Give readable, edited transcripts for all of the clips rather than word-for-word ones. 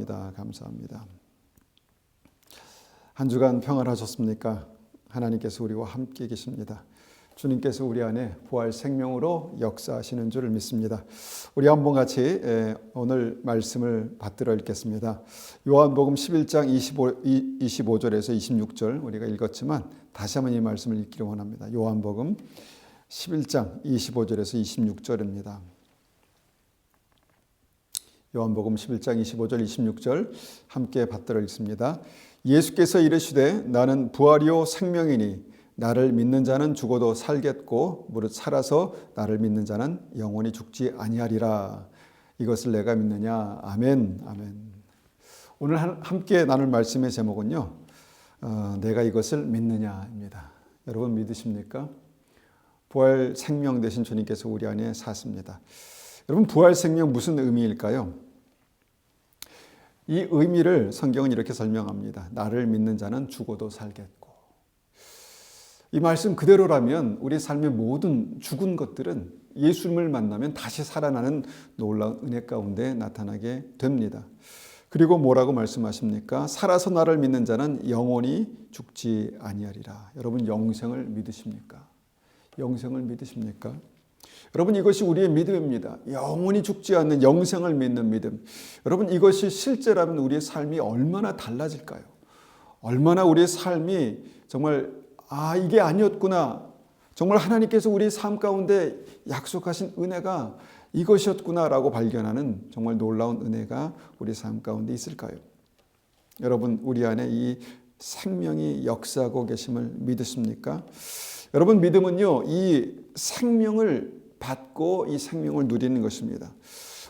감사합니다. 감사합니다. 한 주간 평안하셨습니까? 하나님께서 우리와 함께 계십니다. 주님께서 우리 안에 부활 생명으로 역사하시는 줄을 믿습니다. 우리 한번 같이 오늘 말씀을 받들어 읽겠습니다. 요한복음 11장 25절에서 26절 우리가 읽었지만 다시 한번 이 말씀을 읽기를 원합니다. 요한복음 11장 25절에서 26절입니다. 요한복음 11장 25절 26절 함께 받들어 읽습니다. 예수께서 이르시되 나는 부활이요 생명이니 나를 믿는 자는 죽어도 살겠고 무릇 살아서 나를 믿는 자는 영원히 죽지 아니하리라. 이것을 내가 믿느냐? 아멘. 아멘. 오늘 함께 나눌 말씀의 제목은요. 내가 이것을 믿느냐입니다. 여러분 믿으십니까? 부활 생명 되신 주님께서 우리 안에 사십니다. 여러분 부활 생명 무슨 의미일까요? 이 의미를 성경은 이렇게 설명합니다. 나를 믿는 자는 죽어도 살겠고. 이 말씀 그대로라면 우리 삶의 모든 죽은 것들은 예수님을 만나면 다시 살아나는 놀라운 은혜 가운데 나타나게 됩니다. 그리고 뭐라고 말씀하십니까? 살아서 나를 믿는 자는 영원히 죽지 아니하리라. 여러분 영생을 믿으십니까? 영생을 믿으십니까? 여러분 이것이 우리의 믿음입니다. 영원히 죽지 않는 영생을 믿는 믿음. 여러분 이것이 실제라면 우리의 삶이 얼마나 달라질까요? 얼마나 우리의 삶이 정말 이게 아니었구나. 정말 하나님께서 우리 삶 가운데 약속하신 은혜가 이것이었구나라고 발견하는 정말 놀라운 은혜가 우리 삶 가운데 있을까요? 여러분 우리 안에 이 생명이 역사하고 계심을 믿으십니까? 여러분 믿음은요 이 생명을 받고 이 생명을 누리는 것입니다.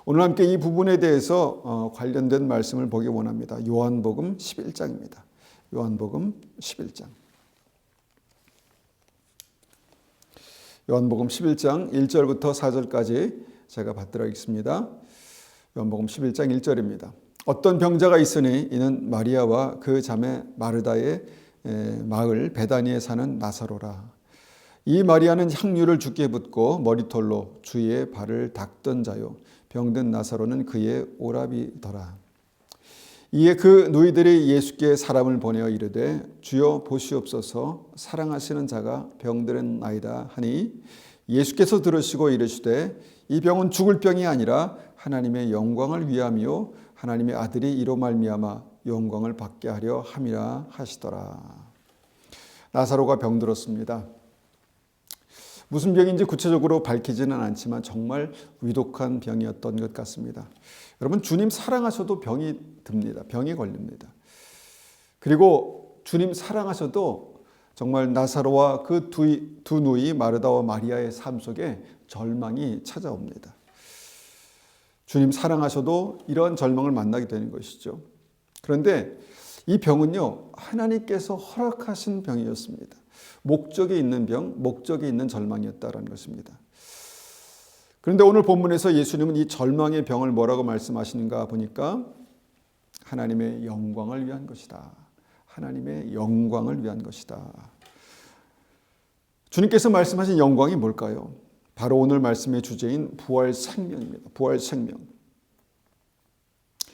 오늘 함께 이 부분에 대해서 관련된 말씀을 보기 원합니다. 요한복음 11장입니다. 요한복음 11장. 요한복음 11장 1절부터 4절까지 제가 받들어 읽습니다. 요한복음 11장 1절입니다. 어떤 병자가 있으니 이는 마리아와 그 자매 마르다의 마을 베다니에 사는 나사로라. 이 마리아는 향유를 주께 붓고 머리털로 주의 발을 닦던 자요 병든 나사로는 그의 오라비더라. 이에 그 누이들이 예수께 사람을 보내어 이르되 주여 보시옵소서 사랑하시는 자가 병들었나이다 하니 예수께서 들으시고 이르시되 이 병은 죽을 병이 아니라 하나님의 영광을 위함이요 하나님의 아들이 이로 말미암아 영광을 받게 하려 함이라 하시더라. 나사로가 병들었습니다. 무슨 병인지 구체적으로 밝히지는 않지만 정말 위독한 병이었던 것 같습니다. 여러분 주님 사랑하셔도 병이 듭니다. 병이 걸립니다. 그리고 주님 사랑하셔도 정말 나사로와 그 두 누이 마르다와 마리아의 삶 속에 절망이 찾아옵니다. 주님 사랑하셔도 이런 절망을 만나게 되는 것이죠. 그런데 이 병은요 하나님께서 허락하신 병이었습니다. 목적이 있는 병, 목적이 있는 절망이었다라는 것입니다. 그런데 오늘 본문에서 예수님은 이 절망의 병을 뭐라고 말씀하시는가 보니까 하나님의 영광을 위한 것이다. 하나님의 영광을 위한 것이다. 주님께서 말씀하신 영광이 뭘까요? 바로 오늘 말씀의 주제인 부활 생명입니다. 부활 생명.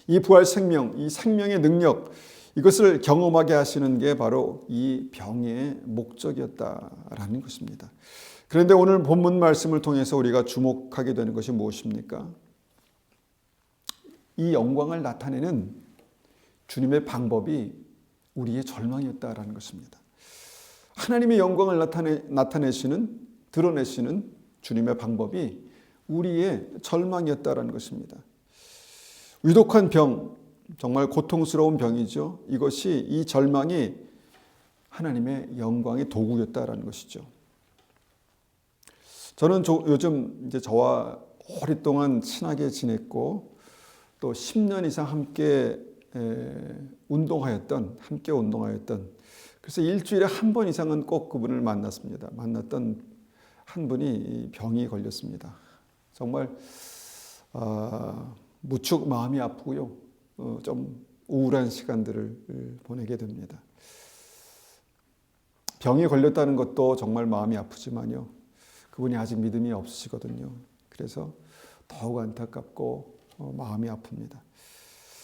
이 부활 생명, 이 생명의 능력, 이것을 경험하게 하시는 게 바로 이 병의 목적이었다라는 것입니다. 그런데 오늘 본문 말씀을 통해서 우리가 주목하게 되는 것이 무엇입니까? 이 영광을 나타내는 주님의 방법이 우리의 절망이었다라는 것입니다. 하나님의 영광을 나타내시는, 드러내시는 주님의 방법이 우리의 절망이었다라는 것입니다. 위독한 병, 정말 고통스러운 병이죠. 이것이 이 절망이 하나님의 영광의 도구였다라는 것이죠. 저는 요즘 이제 저와 오랫동안 친하게 지냈고 또 10년 이상 함께 운동하였던 그래서 일주일에 한 번 이상은 꼭 그분을 만났습니다. 만났던 한 분이 병이 걸렸습니다. 정말 무척 마음이 아프고요. 좀 우울한 시간들을 보내게 됩니다. 병이 걸렸다는 것도 정말 마음이 아프지만요. 그분이 아직 믿음이 없으시거든요. 그래서 더욱 안타깝고 마음이 아픕니다.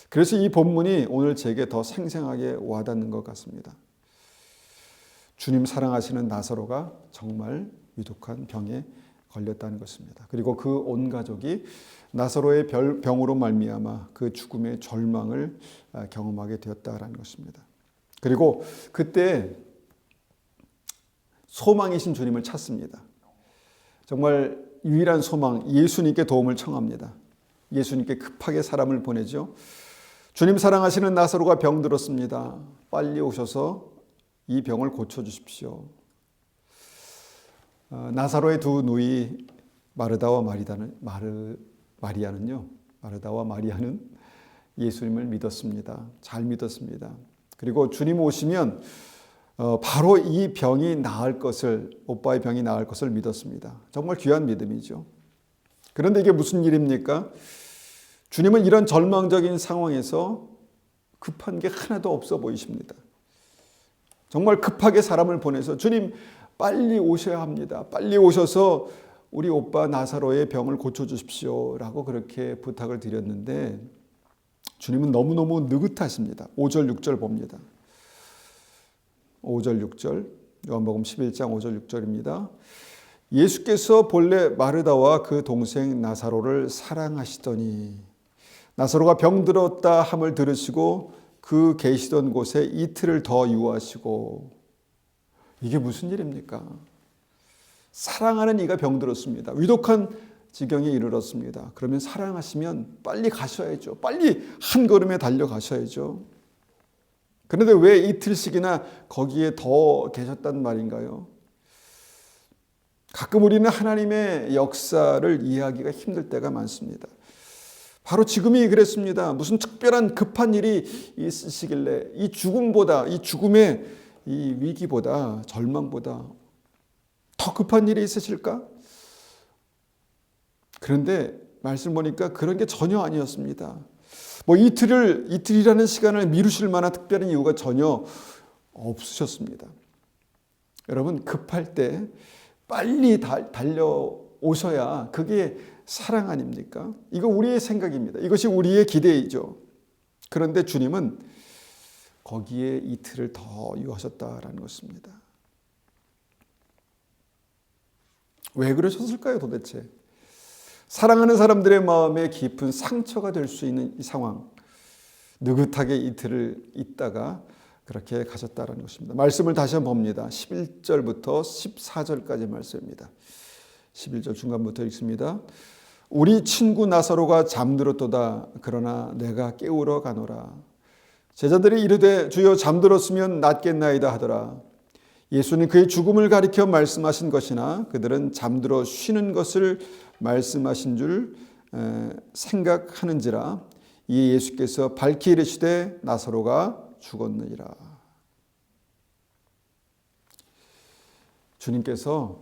그래서 이 본문이 오늘 제게 더 생생하게 와닿는 것 같습니다. 주님 사랑하시는 나사로가 정말 위독한 병에 걸렸다는 것입니다. 그리고 그 온 가족이 나사로의 병으로 말미암아 그 죽음의 절망을 경험하게 되었다라는 것입니다. 그리고 그때 소망이신 주님을 찾습니다. 정말 유일한 소망, 예수님께 도움을 청합니다. 예수님께 급하게 사람을 보내죠. 주님 사랑하시는 나사로가 병들었습니다. 빨리 오셔서 이 병을 고쳐주십시오. 나사로의 두 누이 마르다와 마리아는 예수님을 믿었습니다. 잘 믿었습니다. 그리고 주님 오시면 바로 이 병이 나을 것을, 오빠의 병이 나을 것을 믿었습니다. 정말 귀한 믿음이죠. 그런데 이게 무슨 일입니까? 주님은 이런 절망적인 상황에서 급한 게 하나도 없어 보이십니다. 정말 급하게 사람을 보내서 주님 빨리 오셔야 합니다. 빨리 오셔서 우리 오빠 나사로의 병을 고쳐주십시오 라고 그렇게 부탁을 드렸는데 주님은 너무너무 느긋하십니다. 5절 6절 봅니다. 5절 6절 요한복음 11장 5절 6절입니다. 예수께서 본래 마르다와 그 동생 나사로를 사랑하시더니 나사로가 병들었다 함을 들으시고 그 계시던 곳에 이틀을 더 유하시고. 이게 무슨 일입니까? 사랑하는 이가 병들었습니다. 위독한 지경에 이르렀습니다. 그러면 사랑하시면 빨리 가셔야죠. 빨리 한 걸음에 달려가셔야죠. 그런데 왜 이틀씩이나 거기에 더 계셨단 말인가요? 가끔 우리는 하나님의 역사를 이해하기가 힘들 때가 많습니다. 바로 지금이 그랬습니다. 무슨 특별한 급한 일이 있으시길래 이 죽음보다, 이 죽음의 이 위기보다, 절망보다 더 급한 일이 있으실까? 그런데 말씀 보니까 그런 게 전혀 아니었습니다. 뭐 이틀이라는 시간을 미루실 만한 특별한 이유가 전혀 없으셨습니다. 여러분, 급할 때 빨리 달려오셔야 그게 사랑 아닙니까? 이거 우리의 생각입니다. 이것이 우리의 기대이죠. 그런데 주님은 거기에 이틀을 더 유하셨다라는 것입니다. 왜 그러셨을까요, 도대체? 사랑하는 사람들의 마음에 깊은 상처가 될 수 있는 이 상황, 느긋하게 이틀을 있다가 그렇게 가셨다는 것입니다. 말씀을 다시 한번 봅니다. 11절부터 14절까지 말씀입니다. 11절 중간부터 읽습니다. 우리 친구 나사로가 잠들었도다. 그러나 내가 깨우러 가노라. 제자들이 이르되 주여 잠들었으면 낫겠나이다 하더라. 예수는 그의 죽음을 가리켜 말씀하신 것이나 그들은 잠들어 쉬는 것을 말씀하신 줄 생각하는지라. 이에 예수께서 밝히 이르시되 나사로가 죽었느니라. 주님께서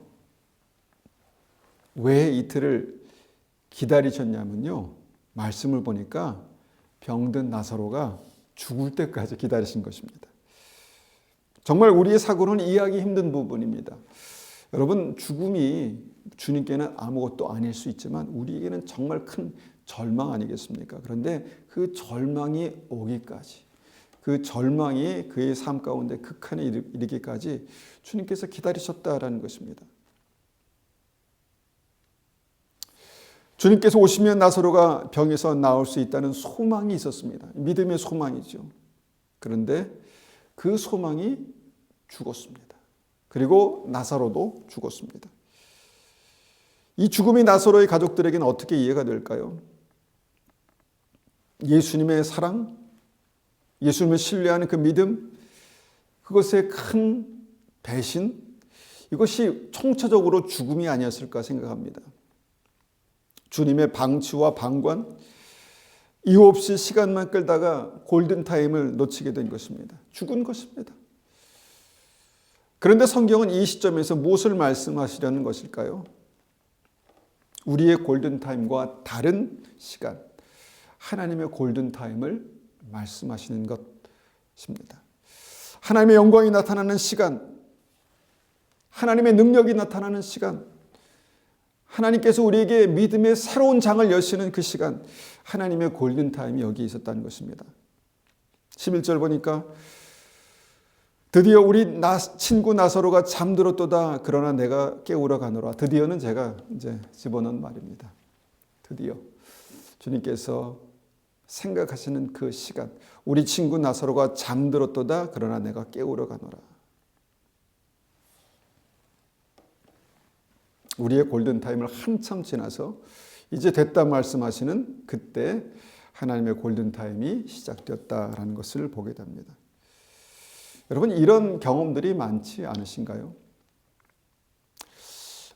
왜 이틀을 기다리셨냐면요, 말씀을 보니까 병든 나사로가 죽을 때까지 기다리신 것입니다. 정말 우리의 사고는 이해하기 힘든 부분입니다. 여러분, 죽음이 주님께는 아무것도 아닐 수 있지만 우리에게는 정말 큰 절망 아니겠습니까? 그런데 그 절망이 오기까지, 그 절망이 그의 삶 가운데 극한에 이르기까지 주님께서 기다리셨다라는 것입니다. 주님께서 오시면 나사로가 병에서 나올 수 있다는 소망이 있었습니다. 믿음의 소망이죠. 그런데 그 소망이 죽었습니다. 그리고 나사로도 죽었습니다. 이 죽음이 나사로의 가족들에게는 어떻게 이해가 될까요? 예수님의 사랑, 예수님을 신뢰하는 그 믿음, 그것의 큰 배신, 이것이 총체적으로 죽음이 아니었을까 생각합니다. 주님의 방치와 방관, 이유 없이 시간만 끌다가 골든타임을 놓치게 된 것입니다. 죽은 것입니다. 그런데 성경은 이 시점에서 무엇을 말씀하시려는 것일까요? 우리의 골든타임과 다른 시간, 하나님의 골든타임을 말씀하시는 것입니다. 하나님의 영광이 나타나는 시간, 하나님의 능력이 나타나는 시간, 하나님께서 우리에게 믿음의 새로운 장을 여시는 그 시간, 하나님의 골든타임이 여기 있었다는 것입니다. 11절 보니까 드디어 우리 친구 나사로가 잠들었도다. 그러나 내가 깨우러 가노라. 드디어는 제가 이제 집어넣은 말입니다. 드디어 주님께서 생각하시는 그 시간, 우리 친구 나사로가 잠들었도다. 그러나 내가 깨우러 가노라. 우리의 골든타임을 한참 지나서 이제 됐다 말씀하시는 그때 하나님의 골든타임이 시작되었다라는 것을 보게 됩니다. 여러분, 이런 경험들이 많지 않으신가요?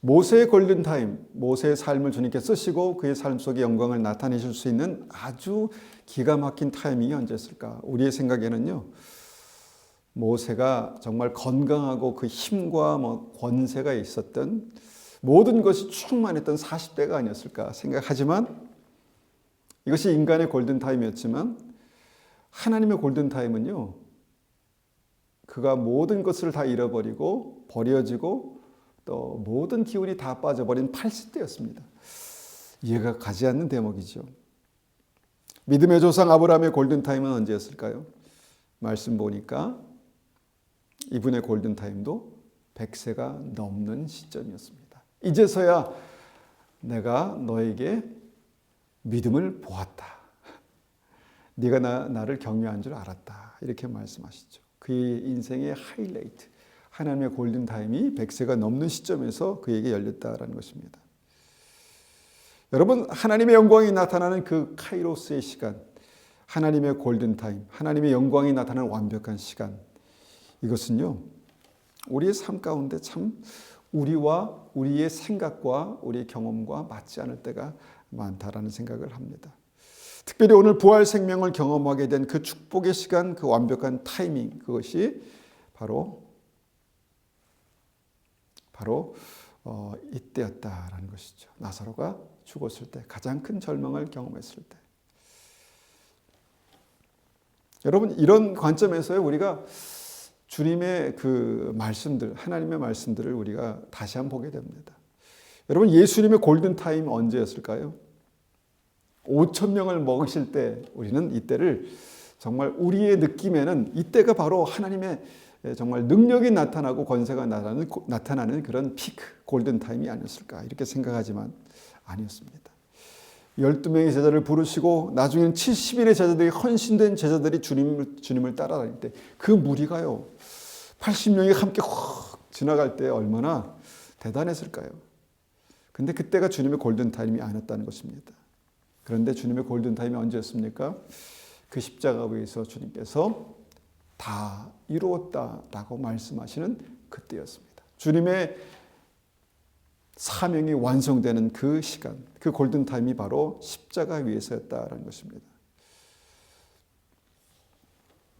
모세의 골든타임, 모세의 삶을 주님께서 쓰시고 그의 삶 속의 영광을 나타내실 수 있는 아주 기가 막힌 타이밍이 언제였을까? 우리의 생각에는요, 모세가 정말 건강하고 그 힘과 권세가 있었던 모든 것이 충만했던 40대가 아니었을까 생각하지만, 이것이 인간의 골든타임이었지만 하나님의 골든타임은요, 그가 모든 것을 다 잃어버리고 버려지고 또 모든 기운이 다 빠져버린 80대였습니다. 이해가 가지 않는 대목이죠. 믿음의 조상 아브라함의 골든타임은 언제였을까요? 말씀 보니까 이분의 골든타임도 100세가 넘는 시점이었습니다. 이제서야 내가 너에게 믿음을 보았다. 네가 나를 격려한 줄 알았다. 이렇게 말씀하시죠. 그의 인생의 하이라이트, 하나님의 골든타임이 100세가 넘는 시점에서 그에게 열렸다라는 것입니다. 여러분, 하나님의 영광이 나타나는 그 카이로스의 시간, 하나님의 골든타임, 하나님의 영광이 나타나는 완벽한 시간, 이것은요, 우리의 삶 가운데 참 우리와 우리의 생각과 우리의 경험과 맞지 않을 때가 많다라는 생각을 합니다. 특별히 오늘 부활 생명을 경험하게 된 그 축복의 시간, 그 완벽한 타이밍, 그것이 바로 이때였다라는 것이죠. 나사로가 죽었을 때, 가장 큰 절망을 경험했을 때. 여러분, 이런 관점에서 우리가 주님의 그 말씀들, 하나님의 말씀들을 우리가 다시 한번 보게 됩니다. 여러분, 예수님의 골든타임 언제였을까요? 5,000명을 먹으실 때, 우리는 이때를 정말 우리의 느낌에는 이때가 바로 하나님의 정말 능력이 나타나고 권세가 나타나는 그런 피크, 골든타임이 아니었을까 이렇게 생각하지만 아니었습니다. 12명의 제자를 부르시고 나중에는 70인의 제자들이, 헌신된 제자들이 주님을 따라다닐 때 그 무리가요 80명이 함께 확 지나갈 때 얼마나 대단했을까요? 근데 그때가 주님의 골든타임이 아니었다는 것입니다. 그런데 주님의 골든타임이 언제였습니까? 그 십자가 위에서 주님께서 다 이루었다라고 말씀하시는 그때였습니다. 주님의 사명이 완성되는 그 시간, 그 골든타임이 바로 십자가 위에서였다라는 것입니다.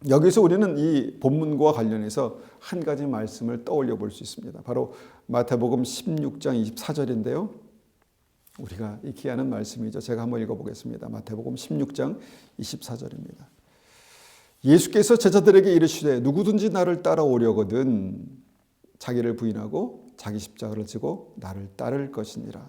여기서 우리는 이 본문과 관련해서 한 가지 말씀을 떠올려 볼 수 있습니다. 바로 마태복음 16장 24절인데요. 우리가 익히 아는 말씀이죠. 제가 한번 읽어보겠습니다. 마태복음 16장 24절입니다. 예수께서 제자들에게 이르시되 누구든지 나를 따라오려거든 자기를 부인하고 자기 십자가를 지고 나를 따를 것이니라.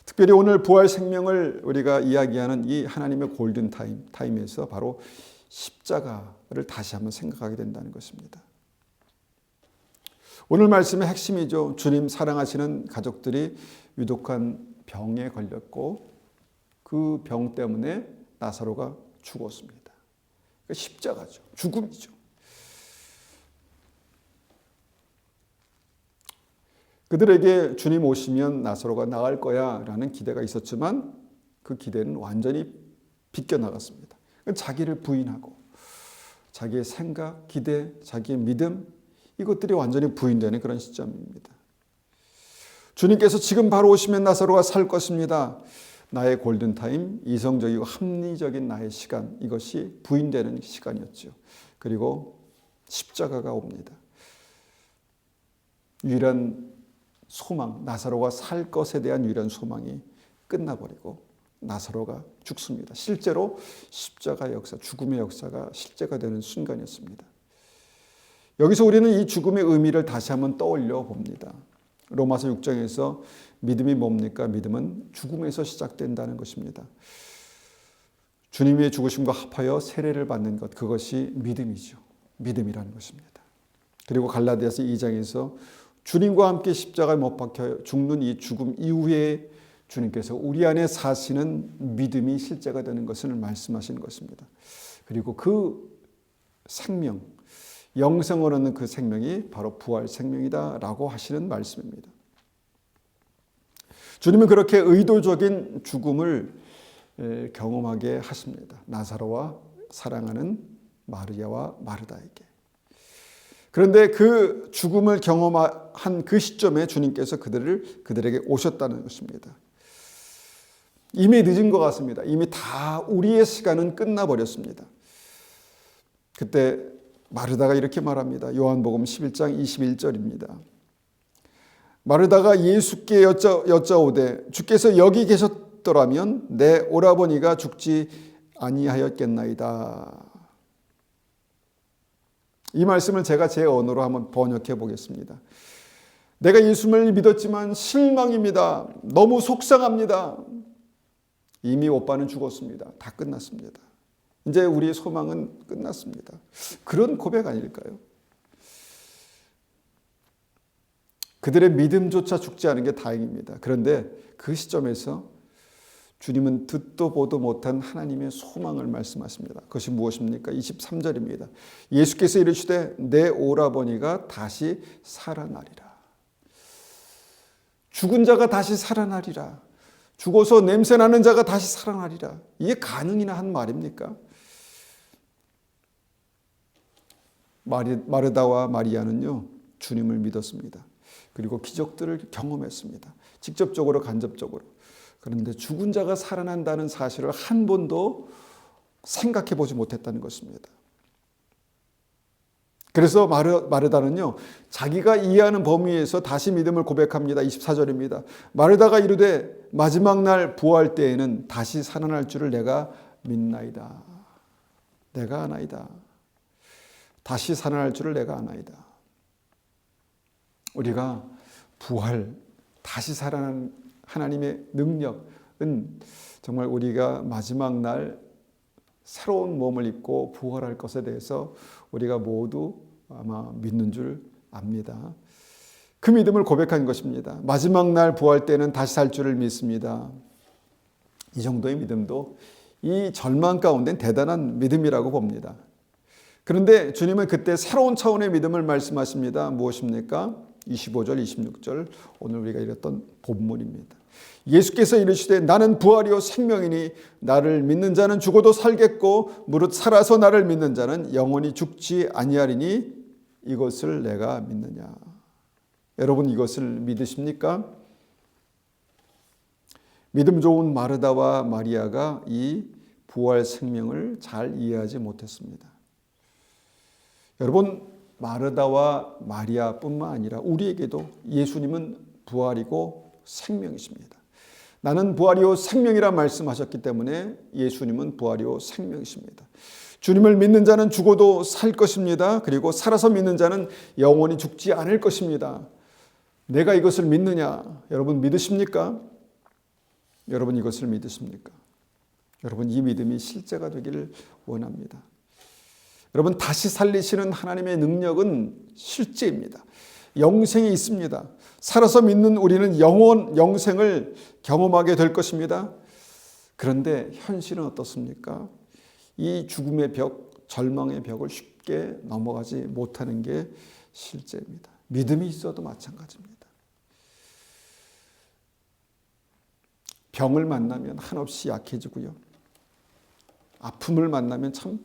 특별히 오늘 부활 생명을 우리가 이야기하는 이 하나님의 골든타임에서 바로 십자가를 다시 한번 생각하게 된다는 것입니다. 오늘 말씀의 핵심이죠. 주님 사랑하시는 가족들이 위독한 병에 걸렸고 그 병 때문에 나사로가 죽었습니다. 십자가죠. 죽음이죠. 그들에게 주님 오시면 나사로가 나을 거야 라는 기대가 있었지만 그 기대는 완전히 비껴나갔습니다. 자기를 부인하고 자기의 생각, 기대, 자기의 믿음, 이것들이 완전히 부인되는 그런 시점입니다. 주님께서 지금 바로 오시면 나사로가 살 것입니다. 나의 골든타임, 이성적이고 합리적인 나의 시간, 이것이 부인되는 시간이었죠. 그리고 십자가가 옵니다. 유일한 소망, 나사로가 살 것에 대한 유일한 소망이 끝나버리고 나사로가 죽습니다. 실제로 십자가 역사, 죽음의 역사가 실제가 되는 순간이었습니다. 여기서 우리는 이 죽음의 의미를 다시 한번 떠올려 봅니다. 로마서 6장에서 믿음이 뭡니까? 믿음은 죽음에서 시작된다는 것입니다. 주님의 죽으심과 합하여 세례를 받는 것, 그것이 믿음이죠. 믿음이라는 것입니다. 그리고 갈라디아서 2장에서 주님과 함께 십자가에 못 박혀 죽는 이 죽음 이후에 주님께서 우리 안에 사시는 믿음이 실제가 되는 것을 말씀하시는 것입니다. 그리고 그 생명, 영생을 얻는 그 생명이 바로 부활 생명이다라고 하시는 말씀입니다. 주님은 그렇게 의도적인 죽음을 경험하게 하십니다. 나사로와 사랑하는 마리아와 마르다에게. 그런데 그 죽음을 경험한 그 시점에 주님께서 그들에게 오셨다는 것입니다. 이미 늦은 것 같습니다. 이미 다 우리의 시간은 끝나버렸습니다. 그때 마르다가 이렇게 말합니다. 요한복음 11장 21절입니다. 마르다가 예수께 여짜오되 주께서 여기 계셨더라면 내 오라버니가 죽지 아니하였겠나이다. 이 말씀을 제가 제 언어로 한번 번역해 보겠습니다. 내가 예수를 믿었지만 실망입니다. 너무 속상합니다. 이미 오빠는 죽었습니다. 다 끝났습니다. 이제 우리의 소망은 끝났습니다. 그런 고백 아닐까요? 그들의 믿음조차 죽지 않은 게 다행입니다. 그런데 그 시점에서 주님은 듣도 보도 못한 하나님의 소망을 말씀하십니다. 그것이 무엇입니까? 23절입니다. 예수께서 이르시되 내 오라버니가 다시 살아나리라. 죽은 자가 다시 살아나리라. 죽어서 냄새나는 자가 다시 살아나리라. 이게 가능이나 한 말입니까? 마르다와 마리아는요, 주님을 믿었습니다. 그리고 기적들을 경험했습니다. 직접적으로 간접적으로. 그런데 죽은 자가 살아난다는 사실을 한 번도 생각해 보지 못했다는 것입니다. 그래서 마르다는요, 자기가 이해하는 범위에서 다시 믿음을 고백합니다. 24절입니다. 마르다가 이르되 마지막 날 부활 때에는 다시 살아날 줄을 내가 믿나이다. 내가 아나이다. 다시 살아날 줄을 내가 아나이다. 우리가 부활, 다시 살아난 하나님의 능력은 정말 우리가 마지막 날 새로운 몸을 입고 부활할 것에 대해서 우리가 모두 아마 믿는 줄 압니다. 그 믿음을 고백한 것입니다. 마지막 날 부활 때는 다시 살 줄을 믿습니다. 이 정도의 믿음도 이 절망 가운데는 대단한 믿음이라고 봅니다. 그런데 주님은 그때 새로운 차원의 믿음을 말씀하십니다. 무엇입니까? 25절, 26절 오늘 우리가 읽었던 본문입니다. 예수께서 이르시되 나는 부활이요 생명이니 나를 믿는 자는 죽어도 살겠고 무릇 살아서 나를 믿는 자는 영원히 죽지 아니하리니 이것을 내가 믿느냐. 여러분 이것을 믿으십니까? 믿음 좋은 마르다와 마리아가 이 부활 생명을 잘 이해하지 못했습니다. 여러분 마르다와 마리아뿐만 아니라 우리에게도 예수님은 부활이고 생명이십니다. 나는 부활이요 생명이라 말씀하셨기 때문에 예수님은 부활이요 생명이십니다. 주님을 믿는 자는 죽어도 살 것입니다. 그리고 살아서 믿는 자는 영원히 죽지 않을 것입니다. 내가 이것을 믿느냐? 여러분 믿으십니까? 여러분 이것을 믿으십니까? 여러분 이 믿음이 실제가 되기를 원합니다. 여러분 다시 살리시는 하나님의 능력은 실제입니다. 영생이 있습니다. 살아서 믿는 우리는 영생을 경험하게 될 것입니다. 그런데 현실은 어떻습니까? 이 죽음의 벽, 절망의 벽을 쉽게 넘어가지 못하는 게 실제입니다. 믿음이 있어도 마찬가지입니다. 병을 만나면 한없이 약해지고요. 아픔을 만나면 참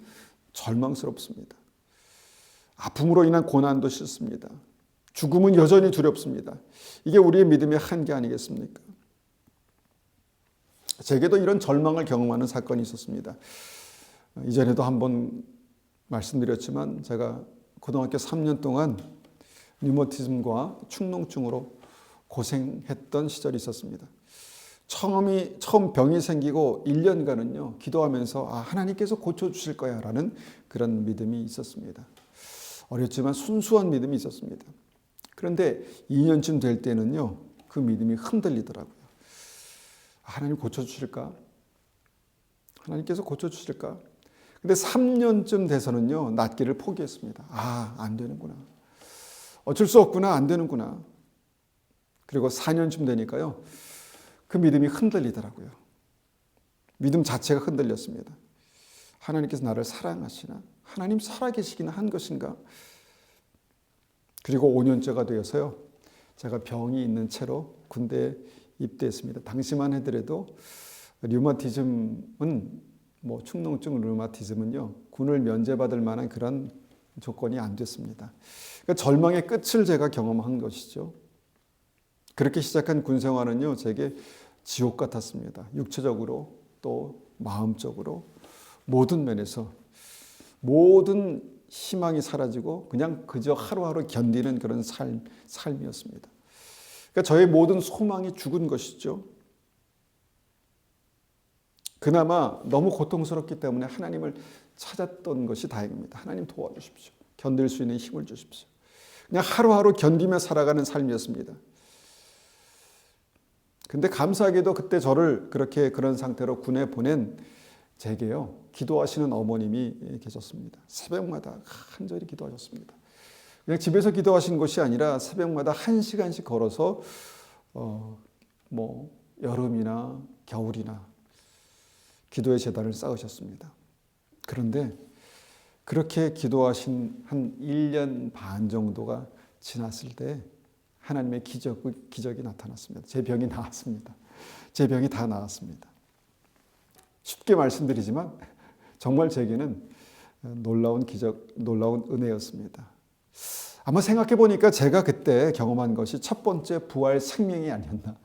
절망스럽습니다. 아픔으로 인한 고난도 싫습니다. 죽음은 여전히 두렵습니다. 이게 우리의 믿음의 한계 아니겠습니까? 제게도 이런 절망을 경험하는 사건이 있었습니다. 이전에도 한번 말씀드렸지만 제가 고등학교 3년 동안 류머티즘과 축농증으로 고생했던 시절이 있었습니다. 처음 병이 생기고 1년간은요 기도하면서 하나님께서 고쳐주실 거야 라는 그런 믿음이 있었습니다. 어렸지만 순수한 믿음이 있었습니다. 그런데 2년쯤 될 때는요, 그 믿음이 흔들리더라고요. 하나님 고쳐주실까? 하나님께서 고쳐주실까? 근데 3년쯤 돼서는요, 낫기를 포기했습니다. 안 되는구나. 어쩔 수 없구나. 안 되는구나. 그리고 4년쯤 되니까요, 그 믿음이 흔들리더라고요. 믿음 자체가 흔들렸습니다. 하나님께서 나를 사랑하시나? 하나님 살아계시긴 한 것인가? 그리고 5년째가 되어서요, 제가 병이 있는 채로 군대에 입대했습니다. 당시만 해더라도 류마티즘은 축농증 류마티즘은요, 군을 면제받을 만한 그런 조건이 안 됐습니다. 그러니까 절망의 끝을 제가 경험한 것이죠. 그렇게 시작한 군 생활은요, 제게 지옥 같았습니다. 육체적으로 또 마음적으로 모든 면에서 모든 희망이 사라지고 그냥 그저 하루하루 견디는 그런 삶이었습니다. 그러니까 저의 모든 소망이 죽은 것이죠. 그나마 너무 고통스럽기 때문에 하나님을 찾았던 것이 다행입니다. 하나님 도와주십시오. 견딜 수 있는 힘을 주십시오. 그냥 하루하루 견디며 살아가는 삶이었습니다. 근데 감사하게도 그때 저를 그렇게 그런 상태로 군에 보낸 제게요, 기도하시는 어머님이 계셨습니다. 새벽마다 간절히 기도하셨습니다. 그냥 집에서 기도하신 것이 아니라 새벽마다 1시간씩 걸어서 여름이나 겨울이나 기도의 제단을 쌓으셨습니다. 그런데 그렇게 기도하신 한 1년 반 정도가 지났을 때 하나님의 기적이 나타났습니다. 제 병이 나았습니다. 제 병이 다 나았습니다. 쉽게 말씀드리지만 정말 제게는 놀라운 기적, 놀라운 은혜였습니다. 아마 생각해 보니까 제가 그때 경험한 것이 첫 번째 부활 생명이 아니었나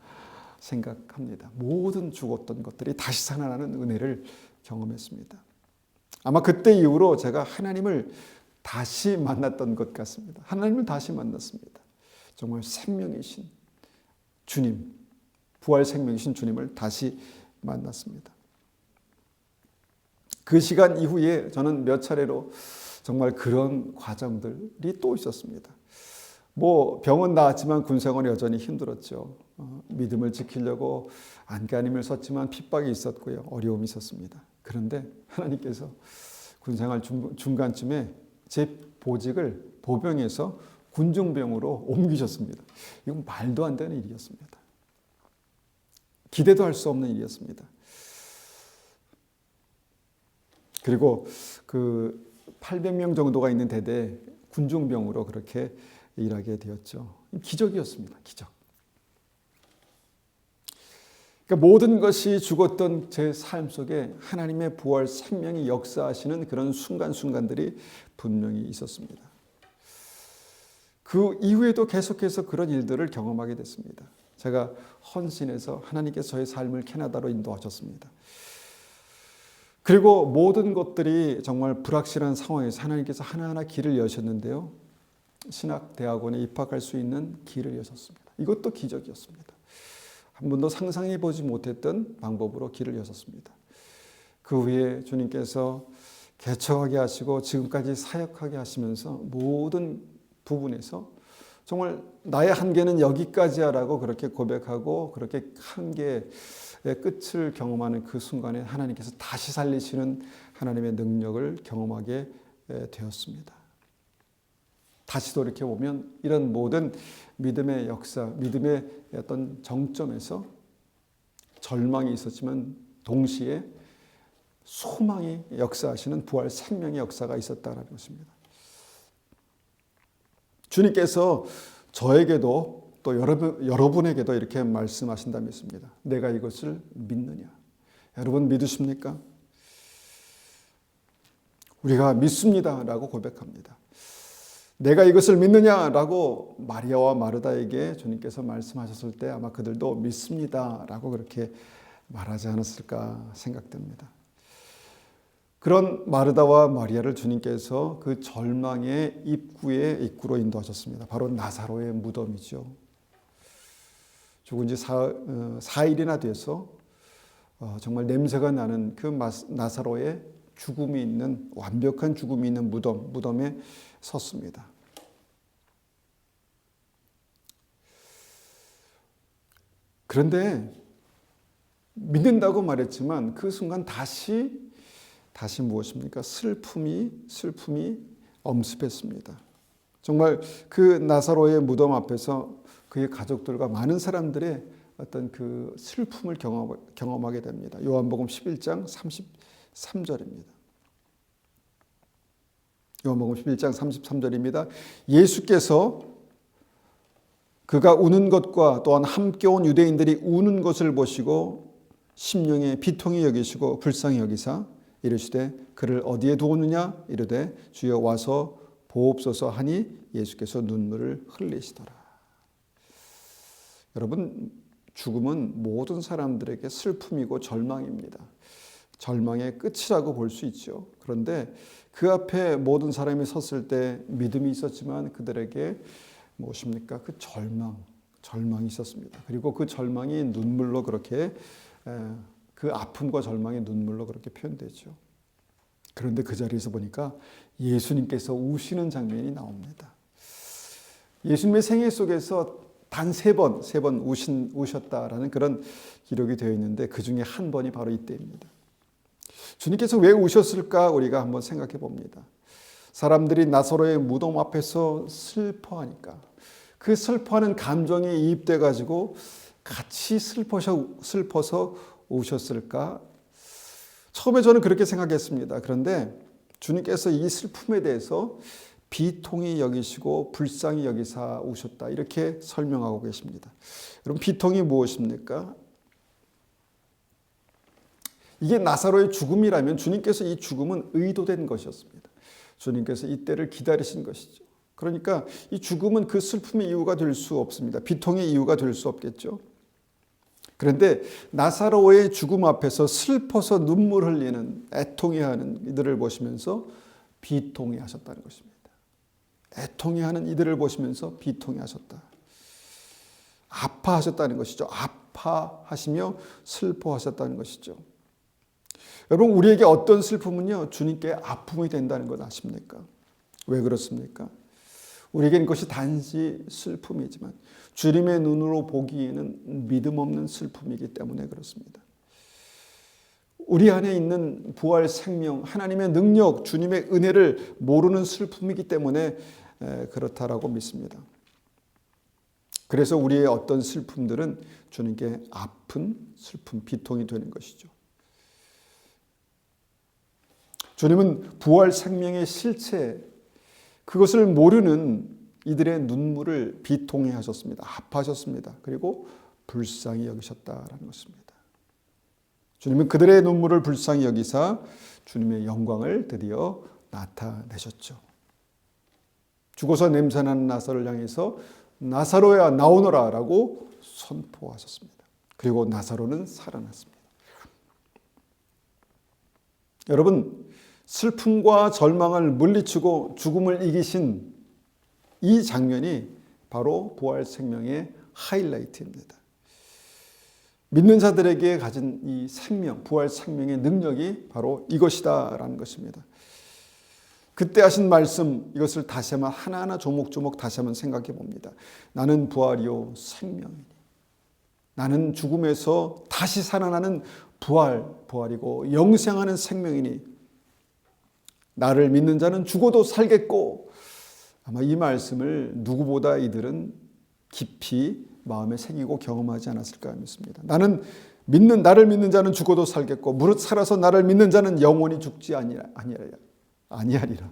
생각합니다. 모든 죽었던 것들이 다시 살아나는 은혜를 경험했습니다. 아마 그때 이후로 제가 하나님을 다시 만났던 것 같습니다. 하나님을 다시 만났습니다. 정말 생명이신 주님, 부활 생명이신 주님을 다시 만났습니다. 그 시간 이후에 저는 몇 차례로 정말 그런 과정들이 또 있었습니다. 병은 나았지만 군생활이 여전히 힘들었죠. 믿음을 지키려고 안간힘을 썼지만 핍박이 있었고요. 어려움이 있었습니다. 그런데 하나님께서 군생활 중간쯤에 제 보직을 보병에서 군중병으로 옮기셨습니다. 이건 말도 안 되는 일이었습니다. 기대도 할 수 없는 일이었습니다. 그리고 그 800명 정도가 있는 대대 군중병으로 그렇게 일하게 되었죠. 기적이었습니다. 기적. 그러니까 모든 것이 죽었던 제 삶 속에 하나님의 부활 생명이 역사하시는 그런 순간순간들이 분명히 있었습니다. 그 이후에도 계속해서 그런 일들을 경험하게 됐습니다. 제가 헌신해서 하나님께서 저의 삶을 캐나다로 인도하셨습니다. 그리고 모든 것들이 정말 불확실한 상황에서 하나님께서 하나하나 길을 여셨는데요. 신학대학원에 입학할 수 있는 길을 여셨습니다. 이것도 기적이었습니다. 한 번도 상상해 보지 못했던 방법으로 길을 여셨습니다. 그 후에 주님께서 개척하게 하시고 지금까지 사역하게 하시면서 모든 부분에서 정말 나의 한계는 여기까지야라고 그렇게 고백하고 그렇게 한계의 끝을 경험하는 그 순간에 하나님께서 다시 살리시는 하나님의 능력을 경험하게 되었습니다. 다시 돌이켜보면 이런 모든 믿음의 역사, 믿음의 어떤 정점에서 절망이 있었지만 동시에 소망이 역사하시는 부활 생명의 역사가 있었다는 것입니다. 주님께서 저에게도 또 여러분에게도 이렇게 말씀하신다 믿습니다. 내가 이것을 믿느냐? 여러분 믿으십니까? 우리가 믿습니다라고 고백합니다. 내가 이것을 믿느냐라고 마리아와 마르다에게 주님께서 말씀하셨을 때 아마 그들도 믿습니다라고 그렇게 말하지 않았을까 생각됩니다. 그런 마르다와 마리아를 주님께서 그 절망의 입구로 인도하셨습니다. 바로 나사로의 무덤이죠. 죽은 지 4일이나 돼서 정말 냄새가 나는 그 나사로의 죽음이 있는, 완벽한 죽음이 있는 무덤에 섰습니다. 그런데 믿는다고 말했지만 그 순간 다시 무엇입니까? 슬픔이 엄습했습니다. 정말 그 나사로의 무덤 앞에서 그의 가족들과 많은 사람들의 어떤 그 슬픔을 경험하게 됩니다. 요한복음 11장 33절입니다. 요한복음 11장 33절입니다. 예수께서 그가 우는 것과 또한 함께 온 유대인들이 우는 것을 보시고 심령에 비통히 여기시고 불쌍히 여기사 이르시되 그를 어디에 두었느냐 이르되 주여 와서 보옵소서 하니 예수께서 눈물을 흘리시더라. 여러분, 죽음은 모든 사람들에게 슬픔이고 절망입니다. 절망의 끝이라고 볼 수 있죠. 그런데 그 앞에 모든 사람이 섰을 때 믿음이 있었지만 그들에게 무엇입니까? 그 절망이 있었습니다. 그리고 그 절망이 눈물로 그렇게 그 아픔과 절망의 눈물로 그렇게 표현되죠. 그런데 그 자리에서 보니까 예수님께서 우시는 장면이 나옵니다. 예수님의 생애 속에서 단 세 번 우셨다라는 그런 기록이 되어 있는데 그 중에 한 번이 바로 이때입니다. 주님께서 왜 우셨을까 우리가 한번 생각해 봅니다. 사람들이 나사로의 무덤 앞에서 슬퍼하니까 그 슬퍼하는 감정에 이입돼 가지고 같이 슬퍼서 우셨을까? 처음에 저는 그렇게 생각했습니다. 그런데 주님께서 이 슬픔에 대해서 비통히 여기시고 불쌍히 여기사 우셨다 이렇게 설명하고 계십니다. 여러분, 비통이 무엇입니까? 이게 나사로의 죽음이라면 주님께서 이 죽음은 의도된 것이었습니다. 주님께서 이때를 기다리신 것이죠. 그러니까 이 죽음은 그 슬픔의 이유가 될 수 없습니다. 비통의 이유가 될 수 없겠죠. 그런데 나사로의 죽음 앞에서 슬퍼서 눈물 흘리는 애통해하는 이들을 보시면서 비통해하셨다는 것입니다. 애통해하는 이들을 보시면서 비통해하셨다. 아파하셨다는 것이죠. 아파하시며 슬퍼하셨다는 것이죠. 여러분, 우리에게 어떤 슬픔은요, 주님께 아픔이 된다는 것 아십니까? 왜 그렇습니까? 우리에게는 그것이 단지 슬픔이지만 주님의 눈으로 보기에는 믿음 없는 슬픔이기 때문에 그렇습니다. 우리 안에 있는 부활 생명, 하나님의 능력, 주님의 은혜를 모르는 슬픔이기 때문에 그렇다라고 믿습니다. 그래서 우리의 어떤 슬픔들은 주님께 아픈 슬픔, 비통이 되는 것이죠. 주님은 부활 생명의 실체, 그것을 모르는 이들의 눈물을 비통해 하셨습니다. 아파하셨습니다. 그리고 불쌍히 여기셨다라는 것입니다. 주님은 그들의 눈물을 불쌍히 여기사 주님의 영광을 드디어 나타내셨죠. 죽어서 냄새나는 나사로를 향해서 나사로야 나오너라 라고 선포하셨습니다. 그리고 나사로는 살아났습니다. 여러분, 슬픔과 절망을 물리치고 죽음을 이기신 이 장면이 바로 부활 생명의 하이라이트입니다. 믿는 자들에게 가진 이 생명, 부활 생명의 능력이 바로 이것이다라는 것입니다. 그때 하신 말씀, 이것을 다시 한번 하나하나 조목조목 다시 한번 생각해 봅니다. 나는 부활이요 생명이니. 나는 죽음에서 다시 살아나는 부활이고 영생하는 생명이니. 나를 믿는 자는 죽어도 살겠고. 아마 이 말씀을 누구보다 이들은 깊이 마음에 새기고 경험하지 않았을까 믿습니다. 나를 믿는 자는 죽어도 살겠고 무릇 살아서 나를 믿는 자는 영원히 죽지 아니하리라.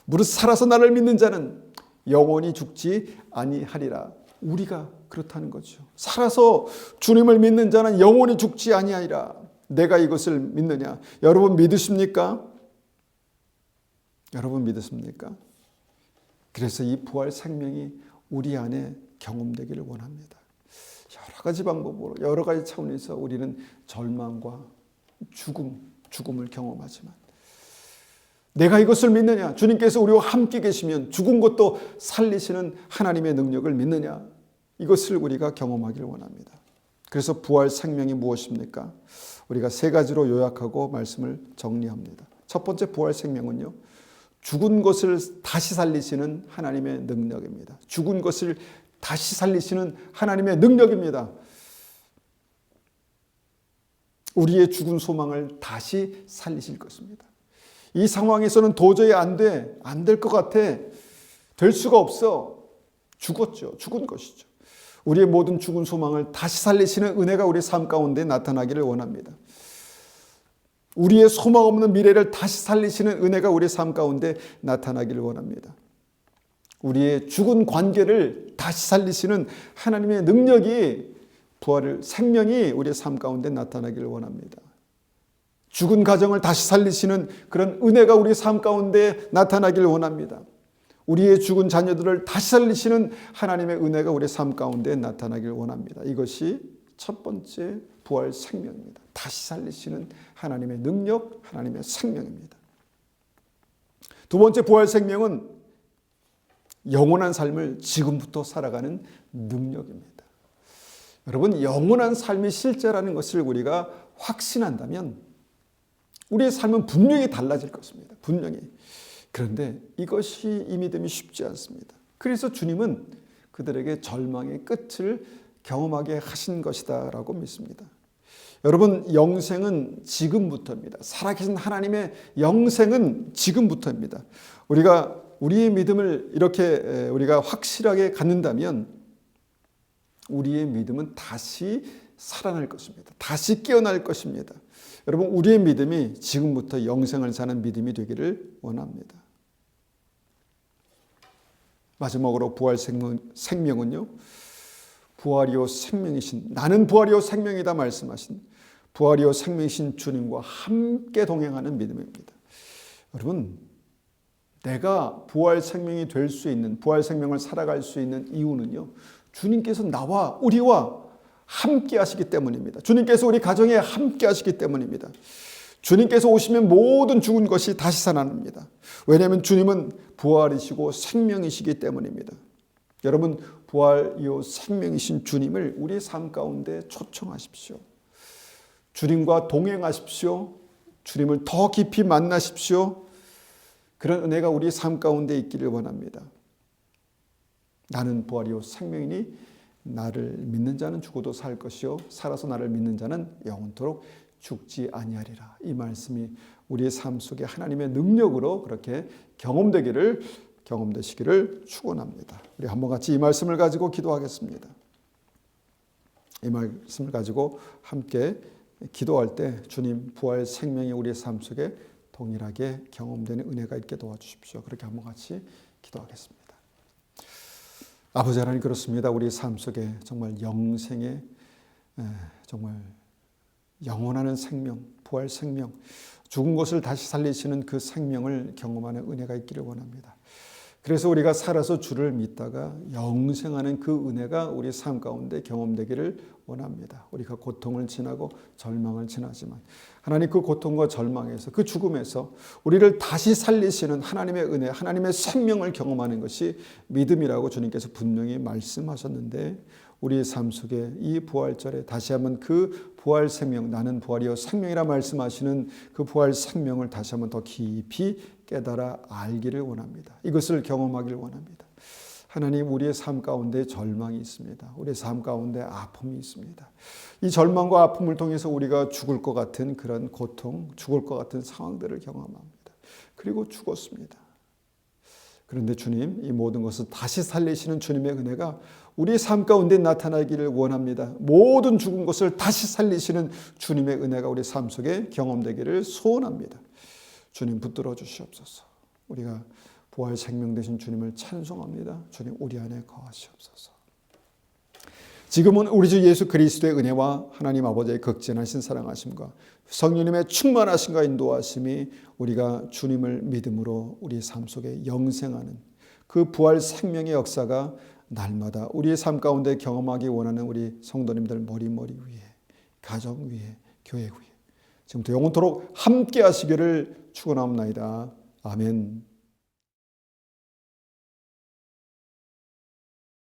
무릇 살아서 나를 믿는 자는 영원히 죽지 아니하리라. 우리가 그렇다는 거죠. 살아서 주님을 믿는 자는 영원히 죽지 아니하리라. 내가 이것을 믿느냐? 여러분 믿으십니까? 여러분 믿으십니까? 그래서 이 부활 생명이 우리 안에 경험되기를 원합니다. 여러 가지 방법으로 여러 가지 차원에서 우리는 절망과 죽음을 경험하지만 내가 이것을 믿느냐? 주님께서 우리와 함께 계시면 죽은 것도 살리시는 하나님의 능력을 믿느냐? 이것을 우리가 경험하기를 원합니다. 그래서 부활 생명이 무엇입니까? 우리가 세 가지로 요약하고 말씀을 정리합니다. 첫 번째 부활 생명은요, 죽은 것을 다시 살리시는 하나님의 능력입니다. 죽은 것을 다시 살리시는 하나님의 능력입니다. 우리의 죽은 소망을 다시 살리실 것입니다. 이 상황에서는 도저히 안 될 것 같아. 될 수가 없어. 죽었죠. 죽은 것이죠. 우리의 모든 죽은 소망을 다시 살리시는 은혜가 우리 삶 가운데 나타나기를 원합니다. 우리의 소망 없는 미래를 다시 살리시는 은혜가 우리 삶 가운데 나타나기를 원합니다. 우리의 죽은 관계를 다시 살리시는 하나님의 능력이 생명이 우리의 삶 가운데 나타나기를 원합니다. 죽은 가정을 다시 살리시는 그런 은혜가 우리 삶 가운데 나타나기를 원합니다. 우리의 죽은 자녀들을 다시 살리시는 하나님의 은혜가 우리 삶 가운데 나타나기를 원합니다. 이것이 첫 번째 부활 생명입니다. 다시 살리시는 하나님의 능력, 하나님의 생명입니다. 두 번째 부활 생명은 영원한 삶을 지금부터 살아가는 능력입니다. 여러분, 영원한 삶이 실제라는 것을 우리가 확신한다면 우리의 삶은 분명히 달라질 것입니다. 분명히. 그런데 이것이 이 믿음이 쉽지 않습니다. 그래서 주님은 그들에게 절망의 끝을 경험하게 하신 것이다 라고 믿습니다. 여러분, 영생은 지금부터입니다. 살아계신 하나님의 영생은 지금부터입니다. 우리의 믿음을 이렇게 우리가 확실하게 갖는다면 우리의 믿음은 다시 살아날 것입니다. 다시 깨어날 것입니다. 여러분, 우리의 믿음이 지금부터 영생을 사는 믿음이 되기를 원합니다. 마지막으로 부활 생명은요, 부활이요 생명이신, 나는 부활이요 생명이다 말씀하신 부활이요 생명이신 주님과 함께 동행하는 믿음입니다. 여러분, 내가 부활 생명이 될 수 있는, 부활 생명을 살아갈 수 있는 이유는요, 주님께서 우리와 함께 하시기 때문입니다. 주님께서 우리 가정에 함께 하시기 때문입니다. 주님께서 오시면 모든 죽은 것이 다시 살아납니다. 왜냐하면 주님은 부활이시고 생명이시기 때문입니다. 여러분, 부활이요 생명이신 주님을 우리 삶 가운데 초청하십시오. 주님과 동행하십시오. 주님을 더 깊이 만나십시오. 그런 은혜가 우리 삶 가운데 있기를 원합니다. 나는 부활이요 생명이니 나를 믿는 자는 죽어도 살 것이요 살아서 나를 믿는 자는 영원토록 죽지 아니하리라. 이 말씀이 우리의 삶 속에 하나님의 능력으로 그렇게 경험되시기를 축원합니다. 우리 한번 같이 이 말씀을 가지고 기도하겠습니다. 이 말씀을 가지고 함께 기도할 때 주님 부활 생명이 우리의 삶 속에 동일하게 경험되는 은혜가 있게 도와주십시오. 그렇게 한번 같이 기도하겠습니다. 아버지 하나님, 그렇습니다. 우리 삶 속에 정말 영생의 정말 영원한 생명, 부활 생명, 죽은 것을 다시 살리시는 그 생명을 경험하는 은혜가 있기를 원합니다. 그래서 우리가 살아서 주를 믿다가 영생하는 그 은혜가 우리 삶 가운데 경험되기를 원합니다. 우리가 고통을 지나고 절망을 지나지만 하나님, 그 고통과 절망에서, 그 죽음에서 우리를 다시 살리시는 하나님의 은혜, 하나님의 생명을 경험하는 것이 믿음이라고 주님께서 분명히 말씀하셨는데, 우리의 삶 속에 이 부활절에 다시 한번 그 부활 생명, 나는 부활이요 생명이라 말씀하시는 그 부활 생명을 다시 한번 더 깊이 깨달아 알기를 원합니다. 이것을 경험하기를 원합니다. 하나님, 우리의 삶 가운데 절망이 있습니다. 우리의 삶 가운데 아픔이 있습니다. 이 절망과 아픔을 통해서 우리가 죽을 것 같은 그런 고통, 죽을 것 같은 상황들을 경험합니다. 그리고 죽었습니다. 그런데 주님, 이 모든 것을 다시 살리시는 주님의 은혜가 우리의 삶 가운데 나타나기를 원합니다. 모든 죽은 것을 다시 살리시는 주님의 은혜가 우리 삶 속에 경험되기를 소원합니다. 주님, 붙들어 주시옵소서. 우리가 부활 생명 되신 주님을 찬송합니다. 주님, 우리 안에 거하시옵소서. 지금은 우리 주 예수 그리스도의 은혜와 하나님 아버지의 극진하신 사랑하심과 성령님의 충만하심과 인도하심이 우리가 주님을 믿음으로 우리의 삶 속에 영생하는 그 부활 생명의 역사가 날마다 우리의 삶 가운데 경험하기 원하는 우리 성도님들 머리 위에, 가정 위에, 교회 위에 지금부터 영원토록 함께 하시기를 축원하옵나이다. 아멘.